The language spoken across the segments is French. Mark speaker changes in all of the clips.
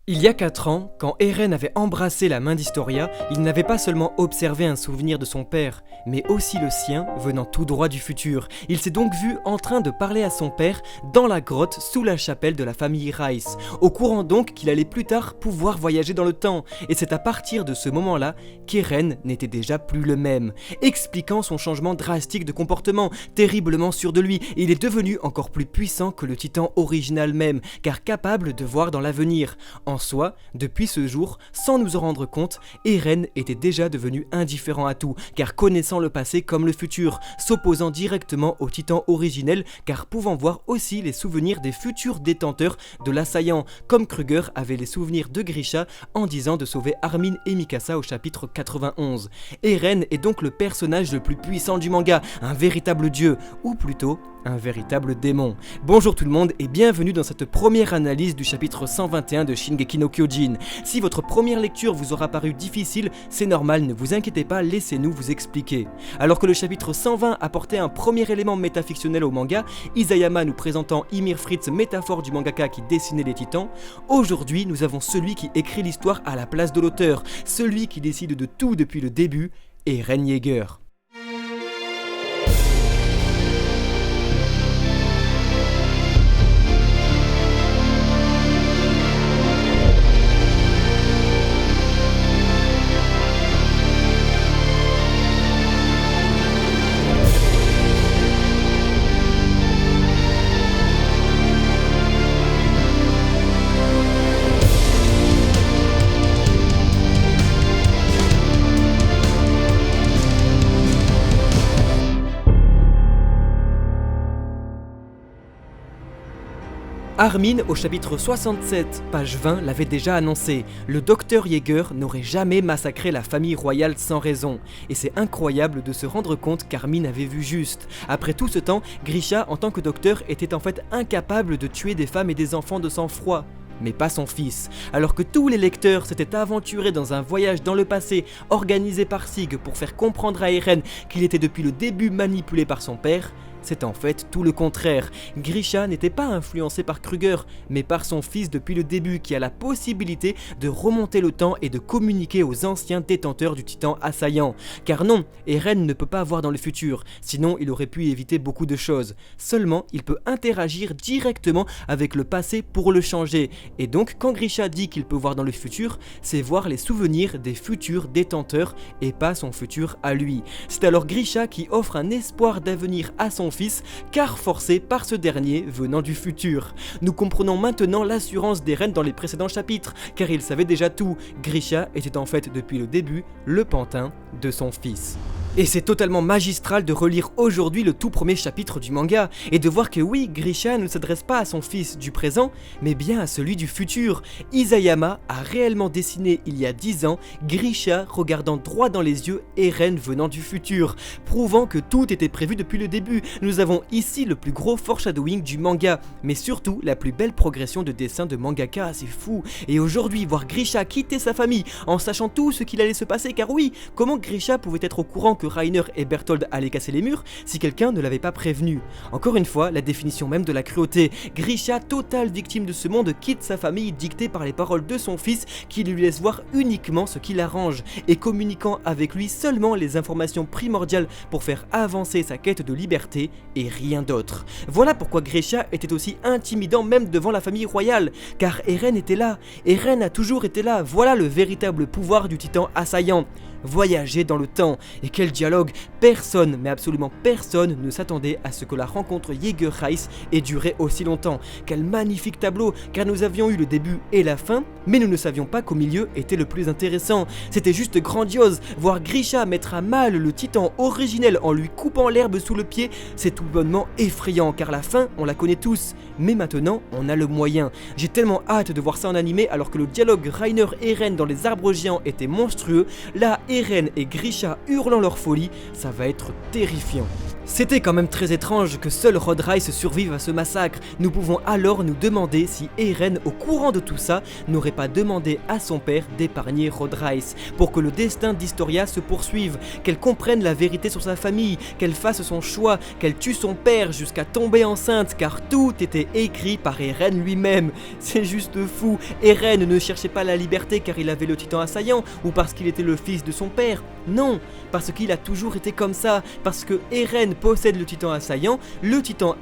Speaker 1: Il y a 4 ans, quand Eren avait embrassé la main d'Historia, il n'avait pas seulement observé un souvenir de son père, mais aussi le sien venant tout droit du futur. Il s'est donc vu en train de parler à son père dans la grotte sous la chapelle de la famille Rice, au courant donc qu'il allait plus tard pouvoir voyager dans le temps, et c'est à partir de ce moment-là qu'Eren n'était déjà plus le même, expliquant son changement drastique de comportement, terriblement sûr de lui, et il est devenu encore plus puissant que le titan original même, car capable de voir dans l'avenir. En soi, depuis ce jour, sans nous en rendre compte, Eren était déjà devenu indifférent à tout, car connaissant le passé comme le futur, s'opposant directement au titan originel, car pouvant voir aussi les souvenirs des futurs détenteurs de l'assaillant, comme Kruger avait les souvenirs de Grisha en disant de sauver Armin et Mikasa au chapitre 91. Eren est donc le personnage le plus puissant du manga, un véritable dieu, ou plutôt un véritable démon. Bonjour tout le monde et bienvenue dans cette première analyse du chapitre 121 de Shingeki no Kyojin. Si votre première lecture vous aura paru difficile, c'est normal, ne vous inquiétez pas, laissez-nous vous expliquer. Alors que le chapitre 120 apportait un premier élément métafictionnel au manga, Isayama nous présentant Ymir Fritz, métaphore du mangaka qui dessinait les titans, aujourd'hui nous avons celui qui écrit l'histoire à la place de l'auteur, celui qui décide de tout depuis le début, Eren Yeager. Armin, au chapitre 67, page 20, l'avait déjà annoncé. Le docteur Yeager n'aurait jamais massacré la famille royale sans raison. Et c'est incroyable de se rendre compte qu'Armin avait vu juste. Après tout ce temps, Grisha, en tant que docteur, était en fait incapable de tuer des femmes et des enfants de sang-froid. Mais pas son fils. Alors que tous les lecteurs s'étaient aventurés dans un voyage dans le passé organisé par Sig pour faire comprendre à Eren qu'il était depuis le début manipulé par son père, c'est en fait tout le contraire. Grisha n'était pas influencé par Kruger, mais par son fils depuis le début qui a la possibilité de remonter le temps et de communiquer aux anciens détenteurs du titan assaillant. Car non, Eren ne peut pas voir dans le futur, sinon il aurait pu éviter beaucoup de choses. Seulement, il peut interagir directement avec le passé pour le changer. Et donc, quand Grisha dit qu'il peut voir dans le futur, c'est voir les souvenirs des futurs détenteurs et pas son futur à lui. C'est alors Grisha qui offre un espoir d'avenir à son fils, car forcé par ce dernier venant du futur. Nous comprenons maintenant l'assurance d'Eren dans les précédents chapitres, car il savait déjà tout. Grisha était en fait depuis le début le pantin de son fils. Et c'est totalement magistral de relire aujourd'hui le tout premier chapitre du manga, et de voir que oui, Grisha ne s'adresse pas à son fils du présent, mais bien à celui du futur. Isayama a réellement dessiné il y a 10 ans Grisha regardant droit dans les yeux Eren venant du futur, prouvant que tout était prévu depuis le début. Nous avons ici le plus gros foreshadowing du manga, mais surtout la plus belle progression de dessin de mangaka, c'est fou. Et aujourd'hui, voir Grisha quitter sa famille en sachant tout ce qu'il allait se passer, car oui, comment Grisha pouvait être au courant que Reiner et Bertholdt allaient casser les murs si quelqu'un ne l'avait pas prévenu? Encore une fois, la définition même de la cruauté. Grisha, totale victime de ce monde, quitte sa famille dictée par les paroles de son fils qui lui laisse voir uniquement ce qui l'arrange, et communiquant avec lui seulement les informations primordiales pour faire avancer sa quête de liberté et rien d'autre. Voilà pourquoi Grisha était aussi intimidant même devant la famille royale, car Eren était là, Eren a toujours été là, voilà le véritable pouvoir du titan assaillant. Voyager dans le temps, et quel dialogue! Personne, mais absolument personne ne s'attendait à ce que la rencontre Yeager-Rice ait duré aussi longtemps. Quel magnifique tableau, car nous avions eu le début et la fin, mais nous ne savions pas qu'au milieu était le plus intéressant. C'était juste grandiose, voir Grisha mettre à mal le titan originel en lui coupant l'herbe sous le pied, c'est tout bonnement effrayant, car la fin, on la connaît tous, mais maintenant, on a le moyen. J'ai tellement hâte de voir ça en animé, alors que le dialogue Reiner-Eren dans les arbres géants était monstrueux. Là, Eren et Grisha hurlant leur folie, ça va être terrifiant. C'était quand même très étrange que seul Rodrice survive à ce massacre. Nous pouvons alors nous demander si Eren, au courant de tout ça, n'aurait pas demandé à son père d'épargner Rodrice, pour que le destin d'Historia se poursuive, qu'elle comprenne la vérité sur sa famille, qu'elle fasse son choix, qu'elle tue son père jusqu'à tomber enceinte, car tout était écrit par Eren lui-même. C'est juste fou. Eren ne cherchait pas la liberté car il avait le titan assaillant, ou parce qu'il était le fils de son père. Non, parce qu'il a toujours été comme ça, parce que Eren possède le titan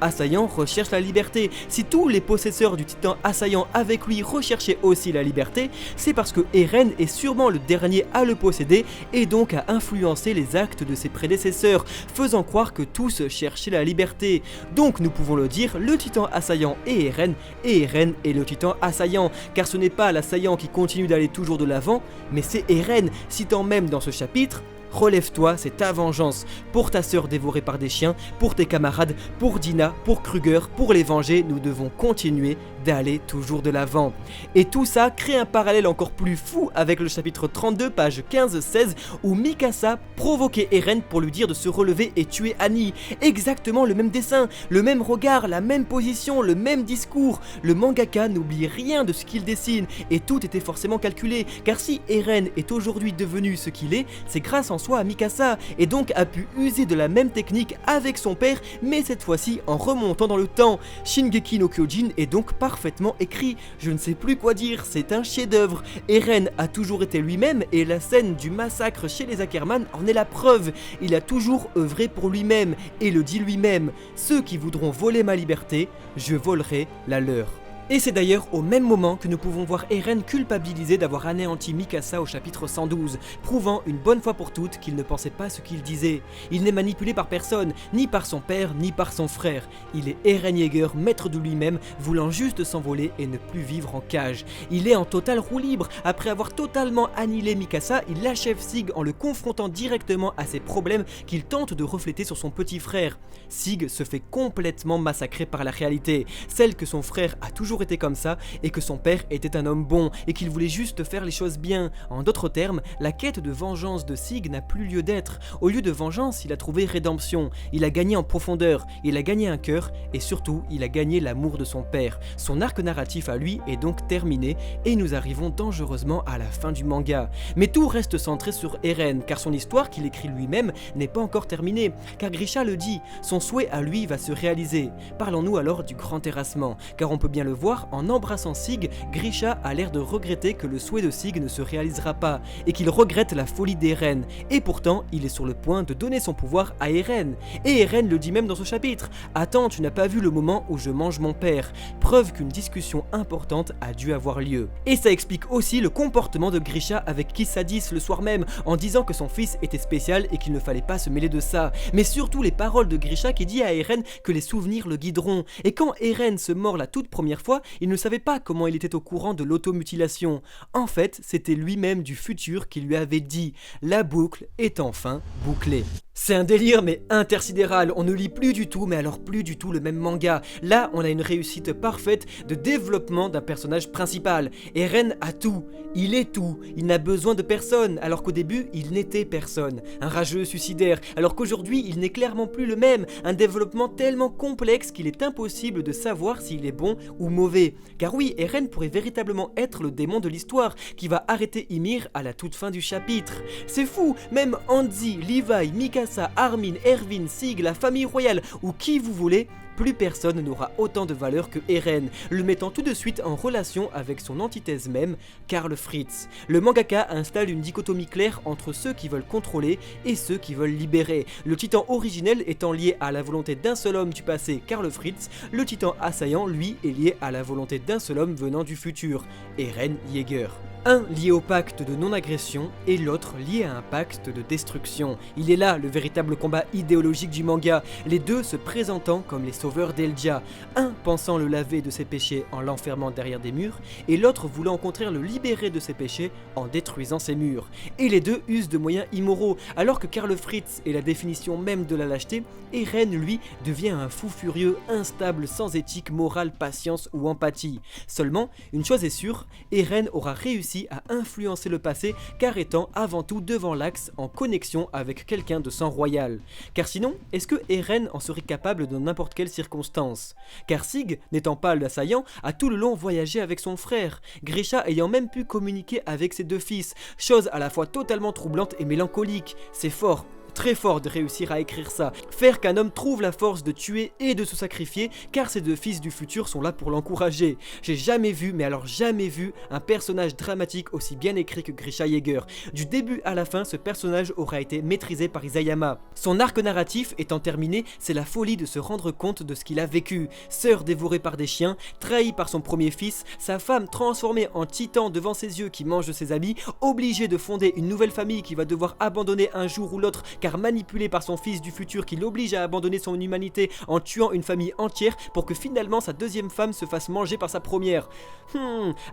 Speaker 1: assaillant recherche la liberté. Si tous les possesseurs du titan assaillant avec lui recherchaient aussi la liberté, c'est parce que Eren est sûrement le dernier à le posséder et donc à influencer les actes de ses prédécesseurs, faisant croire que tous cherchaient la liberté. Donc nous pouvons le dire, le titan assaillant et Eren est le titan assaillant, car ce n'est pas l'assaillant qui continue d'aller toujours de l'avant, mais c'est Eren, citant même dans ce chapitre: relève-toi, c'est ta vengeance. Pour ta sœur dévorée par des chiens, pour tes camarades, pour Dina, pour Kruger, pour les venger, nous devons continuer d'aller toujours de l'avant. Et tout ça crée un parallèle encore plus fou avec le chapitre 32, page 15-16, où Mikasa provoquait Eren pour lui dire de se relever et tuer Annie. Exactement le même dessin, le même regard, la même position, le même discours. Le mangaka n'oublie rien de ce qu'il dessine, et tout était forcément calculé, car si Eren est aujourd'hui devenu ce qu'il est, c'est grâce en soi à Mikasa, et donc a pu user de la même technique avec son père, mais cette fois-ci en remontant dans le temps. Shingeki no Kyojin est donc parfaitement écrit, je ne sais plus quoi dire, c'est un chef-d'œuvre. Eren a toujours été lui-même, et la scène du massacre chez les Ackerman en est la preuve. Il a toujours œuvré pour lui-même, et le dit lui-même: ceux qui voudront voler ma liberté, je volerai la leur. Et c'est d'ailleurs au même moment que nous pouvons voir Eren culpabilisé d'avoir anéanti Mikasa au chapitre 112, prouvant une bonne fois pour toutes qu'il ne pensait pas ce qu'il disait. Il n'est manipulé par personne, ni par son père, ni par son frère. Il est Eren Yeager, maître de lui-même, voulant juste s'envoler et ne plus vivre en cage. Il est en totale roue libre. Après avoir totalement annihilé Mikasa, il achève Sig en le confrontant directement à ses problèmes qu'il tente de refléter sur son petit frère. Sig se fait complètement massacrer par la réalité, celle que son frère a toujours été comme ça, et que son père était un homme bon, et qu'il voulait juste faire les choses bien. En d'autres termes, la quête de vengeance de Sig n'a plus lieu d'être. Au lieu de vengeance, il a trouvé rédemption. Il a gagné en profondeur, il a gagné un cœur, et surtout, il a gagné l'amour de son père. Son arc narratif à lui est donc terminé, et nous arrivons dangereusement à la fin du manga. Mais tout reste centré sur Eren, car son histoire qu'il écrit lui-même n'est pas encore terminée, car Grisha le dit, son souhait à lui va se réaliser. Parlons-nous alors du grand terrassement, car on peut bien le voir, en embrassant Sig, Grisha a l'air de regretter que le souhait de Sig ne se réalisera pas, et qu'il regrette la folie d'Eren, et pourtant il est sur le point de donner son pouvoir à Eren. Et Eren le dit même dans ce chapitre: attends, tu n'as pas vu le moment où je mange mon père, preuve qu'une discussion importante a dû avoir lieu. Et ça explique aussi le comportement de Grisha avec Kisadis le soir même, en disant que son fils était spécial et qu'il ne fallait pas se mêler de ça, mais surtout les paroles de Grisha qui dit à Eren que les souvenirs le guideront. Et quand Eren se mord la toute première fois, il ne savait pas comment il était au courant de l'automutilation. En fait, c'était lui-même du futur qui lui avait dit: la boucle est enfin bouclée. C'est un délire mais intersidéral, on ne lit plus du tout, mais alors plus du tout le même manga. Là, on a une réussite parfaite de développement d'un personnage principal. Eren a tout, il est tout, il n'a besoin de personne, alors qu'au début, il n'était personne. Un rageux suicidaire, alors qu'aujourd'hui, il n'est clairement plus le même. Un développement tellement complexe qu'il est impossible de savoir s'il est bon ou mauvais. Car oui, Eren pourrait véritablement être le démon de l'histoire, qui va arrêter Ymir à la toute fin du chapitre. C'est fou, même Hanzi, Levi, Mikasa, Armin, Erwin, Sig, la famille royale ou qui vous voulez, plus personne n'aura autant de valeur que Eren, le mettant tout de suite en relation avec son antithèse même, Karl Fritz. Le mangaka installe une dichotomie claire entre ceux qui veulent contrôler et ceux qui veulent libérer, le titan originel étant lié à la volonté d'un seul homme du passé, Karl Fritz, le titan assaillant, lui, est lié à la volonté d'un seul homme venant du futur, Eren Yeager. Un lié au pacte de non-agression et l'autre lié à un pacte de destruction. Il est là le véritable combat idéologique du manga, les deux se présentant comme les sauveurs d'Eldia, un pensant le laver de ses péchés en l'enfermant derrière des murs, et l'autre voulant au contraire le libérer de ses péchés en détruisant ses murs. Et les deux usent de moyens immoraux, alors que Karl Fritz est la définition même de la lâcheté, Eren lui devient un fou furieux, instable, sans éthique, morale, patience ou empathie. Seulement, une chose est sûre, Eren aura réussi réussi à influencer le passé car étant avant tout devant l'axe en connexion avec quelqu'un de sang royal. Car sinon, est-ce que Eren en serait capable dans n'importe quelle circonstance? Car Sig, n'étant pas l'assaillant, a tout le long voyagé avec son frère, Grisha ayant même pu communiquer avec ses deux fils, chose à la fois totalement troublante et mélancolique. C'est fort. Très fort de réussir à écrire ça, faire qu'un homme trouve la force de tuer et de se sacrifier car ses deux fils du futur sont là pour l'encourager. J'ai jamais vu, mais alors jamais vu, un personnage dramatique aussi bien écrit que Grisha Yeager. Du début à la fin, ce personnage aura été maîtrisé par Isayama. Son arc narratif étant terminé, c'est la folie de se rendre compte de ce qu'il a vécu. Sœur dévorée par des chiens, trahie par son premier fils, sa femme transformée en titan devant ses yeux qui mange ses amis, obligée de fonder une nouvelle famille qui va devoir abandonner un jour ou l'autre car manipulé par son fils du futur qui l'oblige à abandonner son humanité en tuant une famille entière pour que finalement sa deuxième femme se fasse manger par sa première.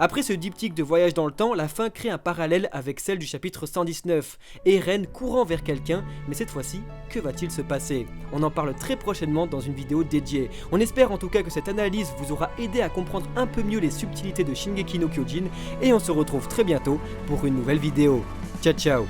Speaker 1: Après ce diptyque de voyage dans le temps, la fin crée un parallèle avec celle du chapitre 119. Eren courant vers quelqu'un, mais cette fois-ci, que va-t-il se passer? On en parle très prochainement dans une vidéo dédiée. On espère en tout cas que cette analyse vous aura aidé à comprendre un peu mieux les subtilités de Shingeki no Kyojin et on se retrouve très bientôt pour une nouvelle vidéo. Ciao ciao.